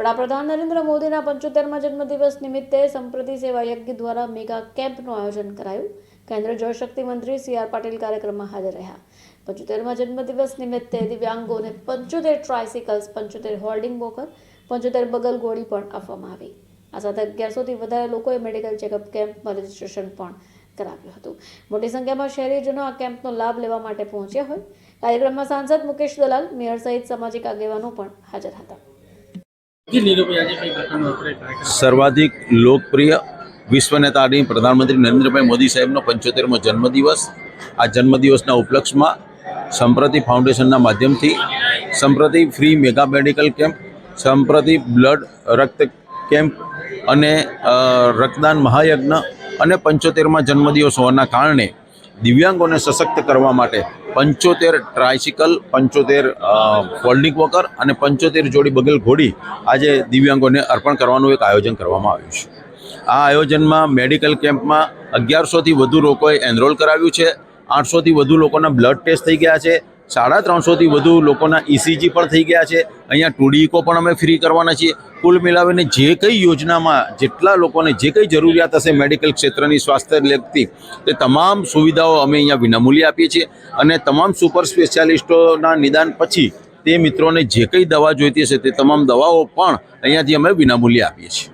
વડાપ્રધાન નરેન્દ્ર મોદીના 75મા જન્મદિવસ નિમિત્તે સંપ્રતિ સેવા યજ્ઞ દ્વારા મેગા કેમ્પનું આયોજન કરાયું. કેન્દ્રીય જળશક્તિ મંત્રી સી.આર. પાટીલ કાર્યક્રમમાં હાજર રહ્યા. 75મા જન્મદિવસ નિમિત્તે દિવ્યાંગોને 75 ટ્રાયસિકલ્સ, 75 હોલ્ડિંગ વોકર, 75 બગલ ઘોડી પણ આપવામાં આવી. આ સાથે 1100થી વધારે લોકોએ મેડિકલ ચેકઅપ કેમ્પમાં રજીસ્ટ્રેશન પણ કરાવ્યું હતું. મોટી સંખ્યામાં શહેરીજનો આ કેમ્પનો લાભ લેવા માટે પહોંચ્યા હોય. કાર્યક્રમમાં સાંસદ મુકેશ દલાલ, મેયર સહિત સામાજિક આગેવાનો પણ હાજર હતા. સર્વાધિક લોકપ્રિય વિશ્વ નેતા આદરણીય પ્રધાનમંત્રી નરેન્દ્રભાઈ મોદી સાહેબનો 75મો જન્મદિવસ. આ જન્મદિવસના ઉપલક્ષમાં સંપ્રતિ ફાઉન્ડેશનના માધ્યમથી સંપ્રતિ ફ્રી મેગા મેડિકલ કેમ્પ, સંપ્રતિ બ્લડ રક્ત કેમ્પ અને રક્તદાન મહાયજ્ઞ અને 75મા જન્મદિવસ હોવાના કારણે દિવ્યાંગોને સશક્ત કરવા માટે 75 ટ્રાયસિકલ, 75 ફોલ્ડિંગ વોકર અને 75 જોડી બગલ ઘોડી આજે દિવ્યાંગોને અર્પણ કરવાનું એક આયોજન કરવામાં આવ્યું છે. આ આયોજનમાં મેડિકલ કેમ્પમાં 1100થી વધુ લોકોએ એનરોલ કરાવ્યું છે. 800થી વધુ લોકોના બ્લડ ટેસ્ટ થઈ ગયા છે. 350થી વધુ લોકોના ઇસીજી પણ થઈ ગયા છે. અહીંયા ટુડીકો પણ અમે ફ્રી કરવાના છીએ. કુલ મિલાવીને જે કંઈ યોજનામાં જેટલા લોકોને જે કંઈ જરૂરિયાત હશે મેડિકલ ક્ષેત્રની, સ્વાસ્થ્ય લગતી, તે તમામ સુવિધાઓ અમે અહીંયા વિનામૂલ્યે આપીએ છીએ. અને તમામ સુપર સ્પેશિયાલિસ્ટોના નિદાન પછી તે મિત્રોને જે કંઈ દવા જોઈતી હશે તે તમામ દવાઓ પણ અહીંયાથી અમે વિનામૂલ્યે આપીએ છીએ.